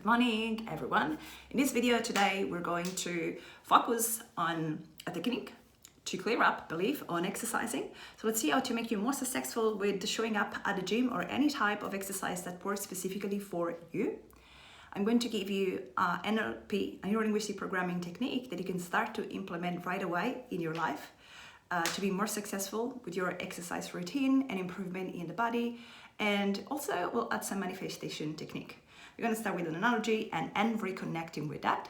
Good morning, everyone. In this video today, we're going to focus on a technique to clear up belief on exercising. So let's see how to make you more successful with showing up at the gym or any type of exercise that works specifically for you. I'm going to give you NLP, a neuro-linguistic programming technique that you can start to implement right away in your life to be more successful with your exercise routine and improvement in the body. And also we'll add some manifestation technique. We're going to start with an analogy and end reconnecting with that.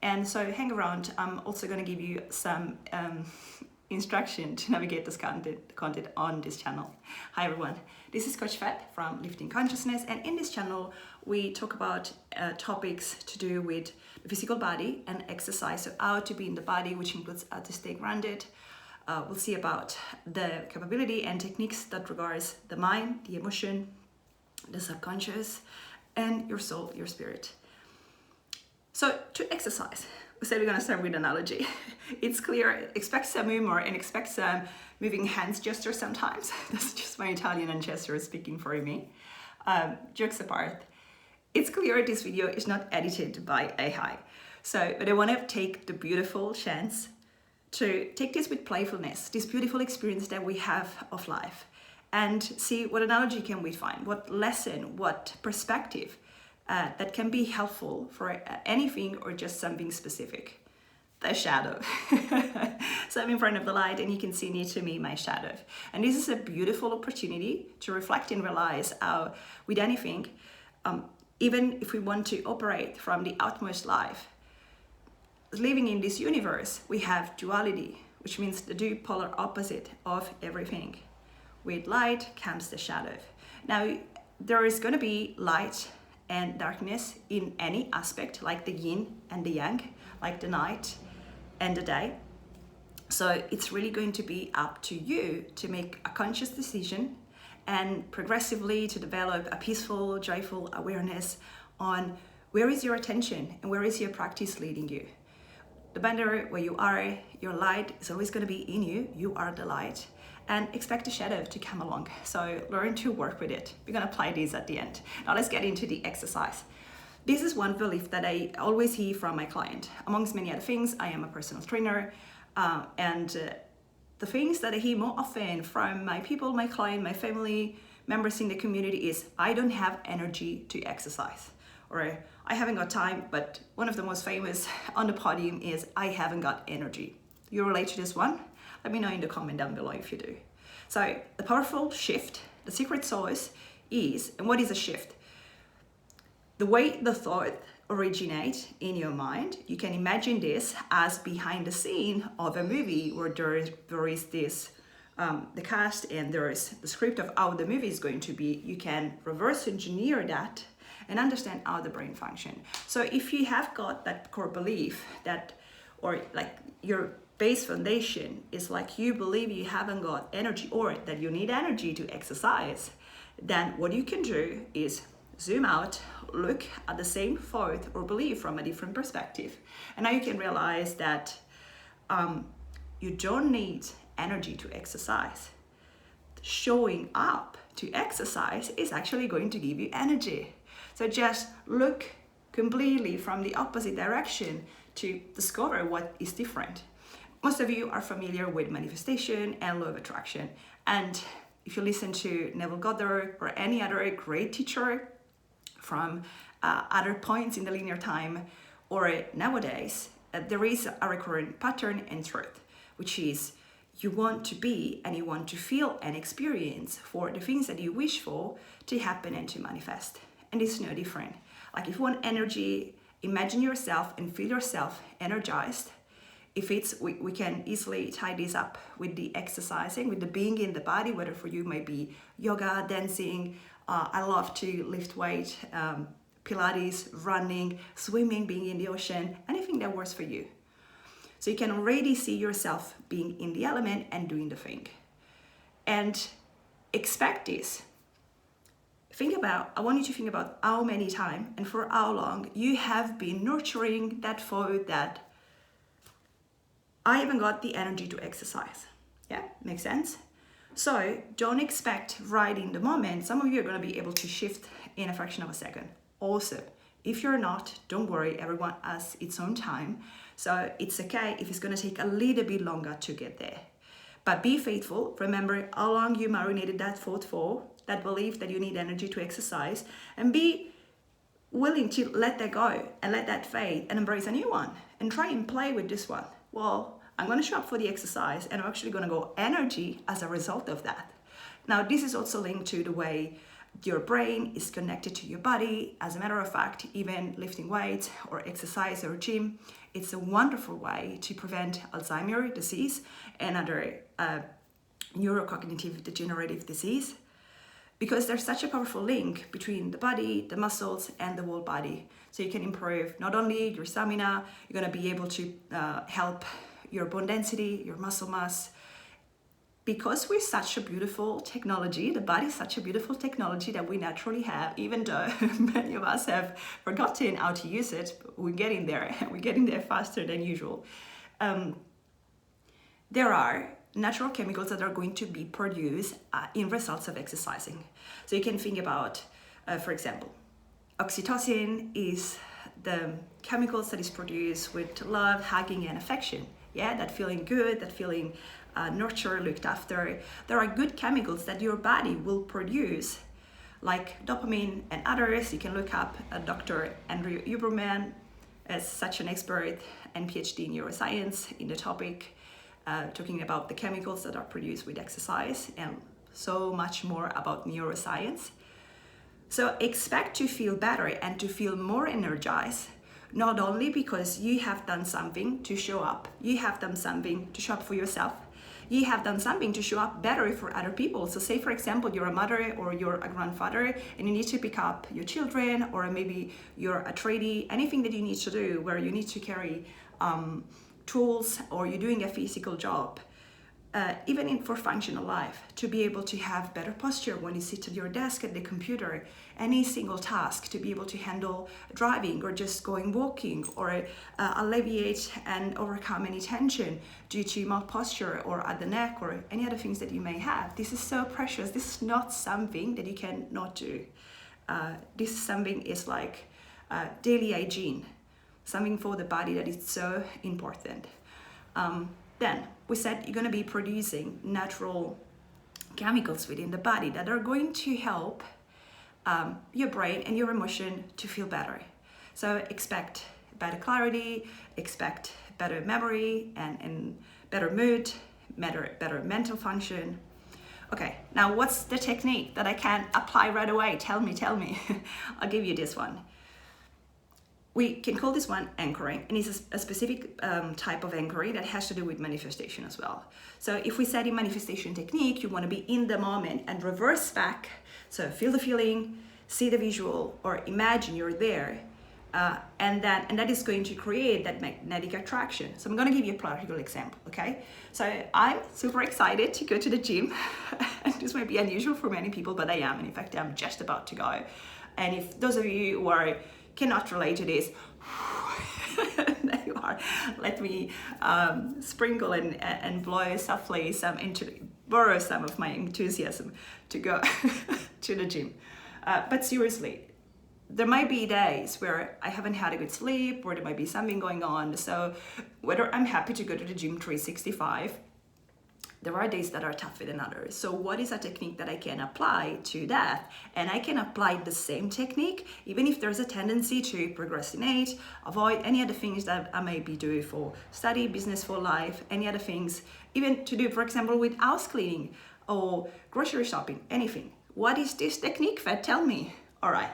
And so hang around. I'm also going to give you some instruction to navigate this content on this channel. Hi everyone, this is Coach Fat from Lifting Consciousness, and in this channel we talk about topics to do with the physical body and exercise, so how to be in the body, which includes how to stay grounded. We'll see about the capability and techniques that regards the mind, the emotion, the subconscious, and your soul, your spirit. So to exercise, we said we're going to start with an analogy. It's clear, expect some humor and expect some moving hands gestures sometimes. That's just my Italian ancestors speaking for me. Jokes apart, it's clear this video is not edited by AI. But I want to take the beautiful chance to take this with playfulness, this beautiful experience that we have of life, and see what analogy can we find, what lesson, what perspective that can be helpful for anything or just something specific. The shadow. So I'm in front of the light and you can see near to me my shadow. And this is a beautiful opportunity to reflect and realize how with anything, even if we want to operate from the utmost life, living in this universe, we have duality, which means the two polar opposite of everything. With light comes the shadow. Now, there is going to be light and darkness in any aspect, like the yin and the yang, like the night and the day. So it's really going to be up to you to make a conscious decision and progressively to develop a peaceful, joyful awareness on where is your attention and where is your practice leading you. The matter where you are, your light is always going to be in you. You are the light. And expect the shadow to come along. So learn to work with it. We're going to apply these at the end. Now let's get into the exercise. This is one belief that I always hear from my client. Amongst many other things, I am a personal trainer. The things that I hear more often from my people, my client, my family members in the community is, I don't have energy to exercise. Or I haven't got time, but one of the most famous on the podium is, I haven't got energy. You relate to this one? Let me know in the comment down below if you do. So the powerful shift, the secret sauce is, and what is a shift? The way the thought originates in your mind, you can imagine this as behind the scene of a movie where there is this, the cast and there is the script of how the movie is going to be. You can reverse engineer that and understand how the brain functions. So if you have got that core belief that, or like your base foundation is like you believe you haven't got energy or that you need energy to exercise, then what you can do is zoom out, look at the same thought or belief from a different perspective. And now you can realize that you don't need energy to exercise. Showing up to exercise is actually going to give you energy. So just look completely from the opposite direction to discover what is different. Most of you are familiar with manifestation and law of attraction. And if you listen to Neville Goddard or any other great teacher from other points in the linear time or nowadays, there is a recurrent pattern and truth, which is you want to be and you want to feel and experience for the things that you wish for to happen and to manifest. And it's no different. Like if you want energy, imagine yourself and feel yourself energized. If it's, we can easily tie this up with the exercising, with the being in the body, whether for you might be yoga, dancing, I love to lift weight, Pilates, running, swimming, being in the ocean, anything that works for you. So you can already see yourself being in the element and doing the thing. And expect this. I want you to think about how many times and for how long you have been nurturing that thought that I haven't got the energy to exercise. Yeah, makes sense? So don't expect right in the moment. Some of you are going to be able to shift in a fraction of a second. Also, If you're not, don't worry, everyone has its own time. So it's okay if it's going to take a little bit longer to get there. But be faithful. Remember how long you marinated that thought for, that belief that you need energy to exercise, and be willing to let that go and let that fade and embrace a new one and try and play with this one. Well, I'm going to show up for the exercise and I'm actually going to go energy as a result of that. Now, this is also linked to the way your brain is connected to your body. As a matter of fact, even lifting weights or exercise or gym, it's a wonderful way to prevent Alzheimer's disease and other neurocognitive degenerative disease, because there's such a powerful link between the body, the muscles, and the whole body. So you can improve not only your stamina, you're going to be able to help your bone density, your muscle mass. Because we're such a beautiful technology, the body is such a beautiful technology that we naturally have, even though many of us have forgotten how to use it, we're getting there. We're getting there faster than usual. There are natural chemicals that are going to be produced in results of exercising. So you can think about, for example, oxytocin is the chemicals that is produced with love, hugging, and affection. Yeah, that feeling good, that feeling nurtured, looked after. There are good chemicals that your body will produce, like dopamine and others. You can look up Dr. Andrew Huberman as such an expert and PhD in neuroscience in the topic, talking about the chemicals that are produced with exercise and so much more about neuroscience. So expect to feel better and to feel more energized, not only because you have done something to show up, you have done something to show up for yourself, you have done something to show up better for other people. So say, for example, you're a mother or you're a grandfather and you need to pick up your children, or maybe you're a tradie, anything that you need to do where you need to carry tools, or you're doing a physical job, even for functional life, to be able to have better posture when you sit at your desk at the computer, any single task, to be able to handle driving or just going walking, or alleviate and overcome any tension due to malposture or at the neck or any other things that you may have. This is so precious. This is not something that you can not do. This is something is like daily hygiene, something for the body that is so important. Then we said you're going to be producing natural chemicals within the body that are going to help your brain and your emotion to feel better. So expect better clarity, expect better memory and better mood, better mental function. Okay, now what's the technique that I can apply right away? Tell me. I'll give you this one. We can call this one anchoring, and it's a specific type of anchoring that has to do with manifestation as well. So if we said in manifestation technique, you want to be in the moment and reverse back. So feel the feeling, see the visual, or imagine you're there, and that is going to create that magnetic attraction. So I'm going to give you a practical example, okay? So I'm super excited to go to the gym. This might be unusual for many people, but I am. And in fact, I'm just about to go. And if those of you who cannot relate to this, there you are. Let me sprinkle and blow softly borrow some of my enthusiasm to go to the gym. But seriously, there might be days where I haven't had a good sleep, or there might be something going on. So whether I'm happy to go to the gym 365, there are days that are tougher than others. So what is a technique that I can apply to that? And I can apply the same technique, even if there's a tendency to procrastinate, avoid any other things that I may be doing for study, business, for life, any other things, even to do, for example, with house cleaning or grocery shopping, anything. What is this technique, Fed? Tell me. All right.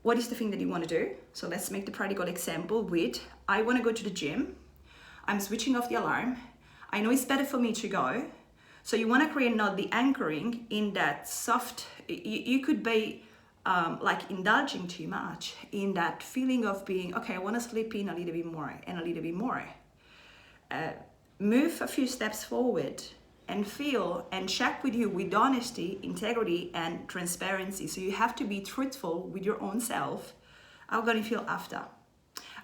What is the thing that you want to do? So let's make the practical example with, I want to go to the gym. I'm switching off the alarm. I know it's better for me to go. So you want to create not the anchoring in that soft, you could be like indulging too much in that feeling of being, okay, I want to sleep in a little bit more and a little bit more. Move a few steps forward and feel and check with you with honesty, integrity, and transparency. So you have to be truthful with your own self. How going to feel after?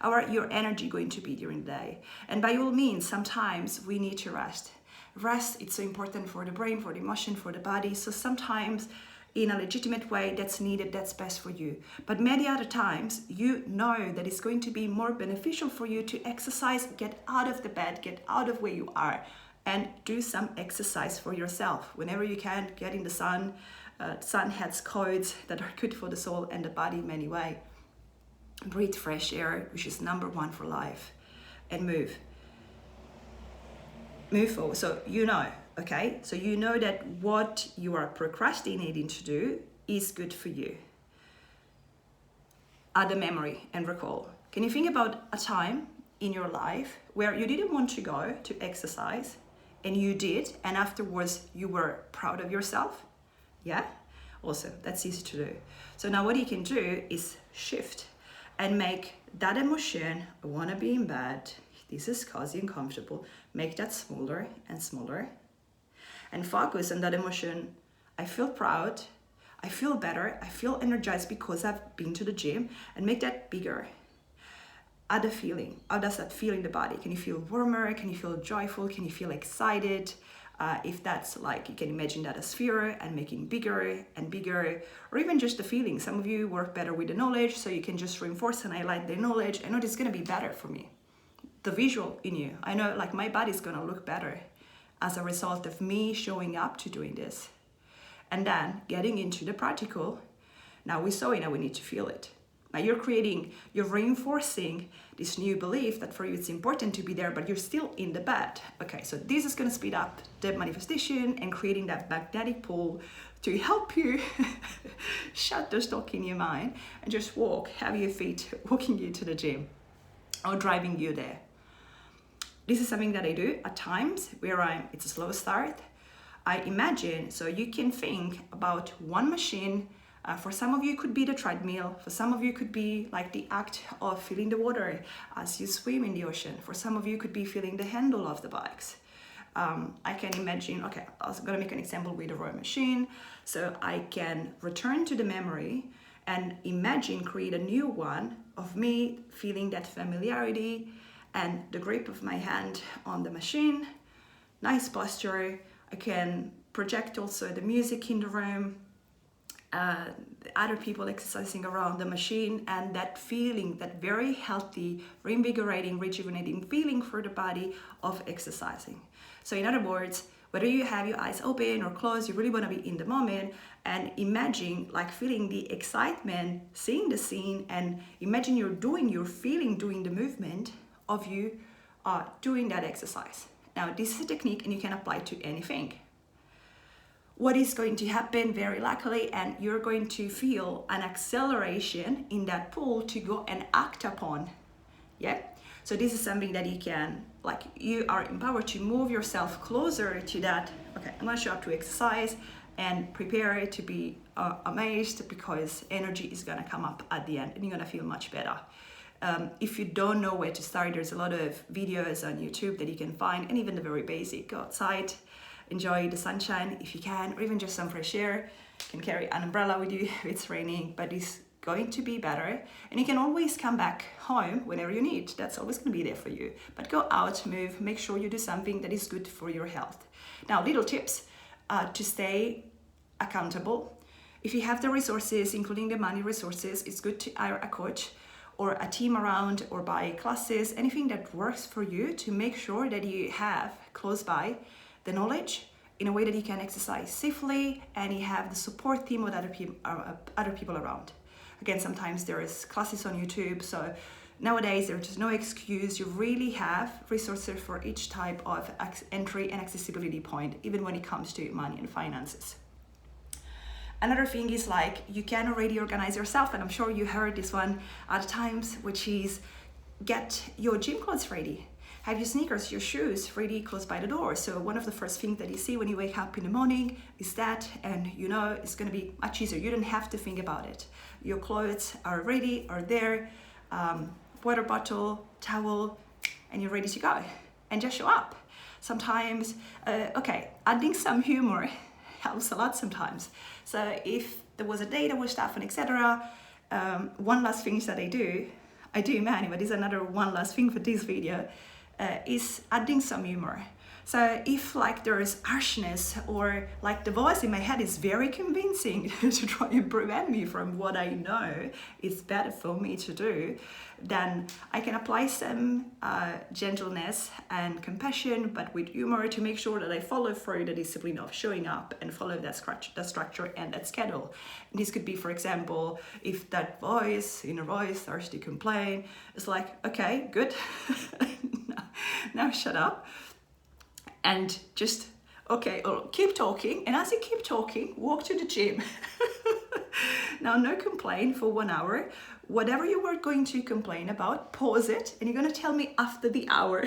How are your energy going to be during the day? And by all means, sometimes we need to rest. Rest, it's so important for the brain, for the emotion, for the body. So sometimes in a legitimate way that's needed, that's best for you. But many other times, you know that it's going to be more beneficial for you to exercise, get out of the bed, get out of where you are, and do some exercise for yourself. Whenever you can, get in the sun. Sun has codes that are good for the soul and the body in many ways. Breathe fresh air, which is number one for life, and move forward. So you know, okay? So you know that what you are procrastinating to do is good for you. Add a memory and recall. Can you think about a time in your life where you didn't want to go to exercise and you did, and afterwards you were proud of yourself? Yeah? Awesome, that's easy to do. So now what you can do is shift and make that emotion, I want to be in bed, this is cozy and comfortable, make that smaller and smaller, and focus on that emotion. I feel proud, I feel better, I feel energized because I've been to the gym, and make that bigger. Add a feeling. How does that feel in the body? Can you feel warmer? Can you feel joyful? Can you feel excited? If that's like, you can imagine that as sphere and making bigger and bigger, or even just the feeling. Some of you work better with the knowledge, so you can just reinforce and highlight the knowledge. I know this is going to be better for me. The visual in you. I know like my body's going to look better as a result of me showing up to doing this. And then getting into the practical. Now we saw it, now we need to feel it. Now you're reinforcing this new belief that for you it's important to be there, but you're still in the bed. Okay, so this is going to speed up the manifestation and creating that magnetic pull to help you shut the stock in your mind and just walk, have your feet walking you to the gym or driving you there. This is something that I do at times where it's a slow start. I imagine, so you can think about one machine. For some of you, it could be the treadmill. For some of you, it could be like the act of feeling the water as you swim in the ocean. For some of you, it could be feeling the handle of the bikes. I can imagine, okay, I was going to make an example with a rowing machine. So I can return to the memory and imagine, create a new one of me feeling that familiarity and the grip of my hand on the machine. Nice posture. I can project also the music in the room. Other people exercising around the machine, and that feeling, that very healthy, reinvigorating, rejuvenating feeling for the body of exercising. So in other words, whether you have your eyes open or closed, you really want to be in the moment and imagine like feeling the excitement, seeing the scene, and imagine you're feeling doing the movement of you doing that exercise. Now this is a technique and you can apply to anything. What is going to happen very likely, and you're going to feel an acceleration in that pull to go and act upon. Yeah, so this is something that you can, like, you are empowered to move yourself closer to that. Okay, I'm going to show up to exercise and prepare to be amazed, because energy is going to come up at the end and you're going to feel much better. If you don't know where to start, there's a lot of videos on YouTube that you can find, and even the very basic. Go outside, enjoy the sunshine if you can, or even just some fresh air. You can carry an umbrella with you if it's raining, but it's going to be better. And you can always come back home whenever you need. That's always going to be there for you. But go out, move, make sure you do something that is good for your health. Now, little tips to stay accountable. If you have the resources, including the money resources, it's good to hire a coach or a team around, or buy classes, anything that works for you, to make sure that you have close by the knowledge in a way that you can exercise safely, and you have the support team with other people around. Again, sometimes there is classes on YouTube, so nowadays there's just no excuse. You really have resources for each type of entry and accessibility point, even when it comes to money and finances. Another thing is, like, you can already organize yourself, and I'm sure you heard this one at times, which is get your gym clothes ready. Have your sneakers, your shoes ready close by the door. So one of the first things that you see when you wake up in the morning is that, and you know it's going to be much easier. You don't have to think about it. Your clothes are ready, are there, water bottle, towel, and you're ready to go. And just show up. Sometimes, adding some humor helps a lot sometimes. So if there was a day that was tough and etc., one last thing that I do many, but this is another one last thing for this video, is adding some humor. So if like there is harshness or like the voice in my head is very convincing to try and prevent me from what I know is better for me to do, then I can apply some gentleness and compassion, but with humor, to make sure that I follow through the discipline of showing up and follow that structure and that schedule. And this could be, for example, if that inner voice starts to complain, it's like, okay, good, now shut up. And just, okay, or keep talking. And as you keep talking, walk to the gym. Now, no complain for 1 hour. Whatever you were going to complain about, pause it. And you're going to tell me after the hour.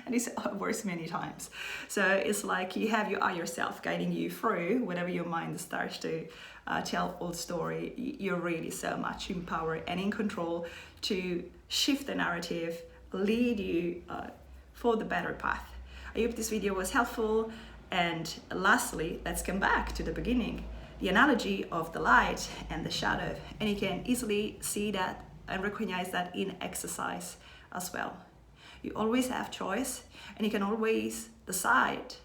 And this works many times. So it's like you have your higher self guiding you through whatever your mind starts to tell old story. You're really so much in power and in control to shift the narrative, lead you for the better path. I hope this video was helpful. And lastly, let's come back to the beginning, the analogy of the light and the shadow. And you can easily see that and recognize that in exercise as well. You always have choice, and you can always decide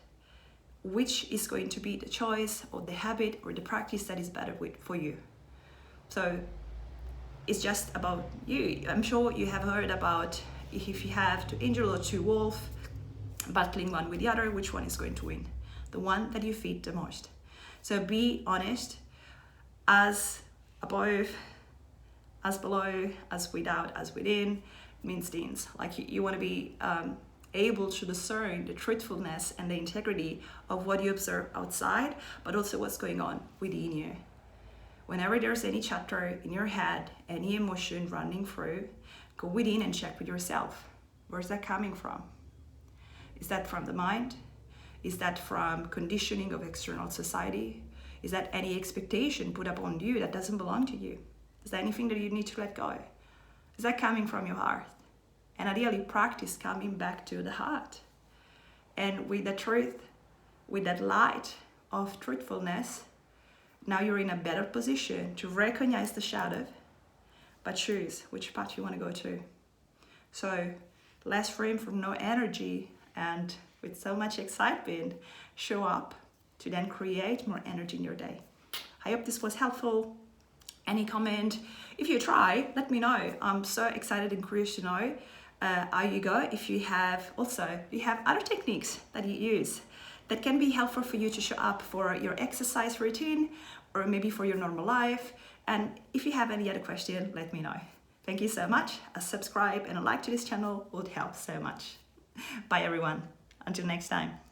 which is going to be the choice or the habit or the practice that is better for you. So it's just about you. I'm sure you have heard about if you have two angel or two wolf battling one with the other, which one is going to win? The one that you feed the most. So be honest, as above, as below, as without, as within, means things. Like you want to be able to discern the truthfulness and the integrity of what you observe outside, but also what's going on within you. Whenever there's any chatter in your head, any emotion running through, go within and check with yourself. Where's that coming from? Is that from the mind? Is that from conditioning of external society? Is that any expectation put upon you that doesn't belong to you? Is there anything that you need to let go? Is that coming from your heart? And ideally, practice coming back to the heart. And with the truth, with that light of truthfulness, now you're in a better position to recognize the shadow, but choose which path you want to go to. So less frame from no energy, and with so much excitement, show up to then create more energy in your day. I hope this was helpful. Any comment? If you try, let me know. I'm so excited and curious to know how you go. If you have other techniques that you use that can be helpful for you to show up for your exercise routine or maybe for your normal life. And if you have any other question, let me know. Thank you so much. A subscribe and a like to this channel would help so much. Bye everyone. Until next time.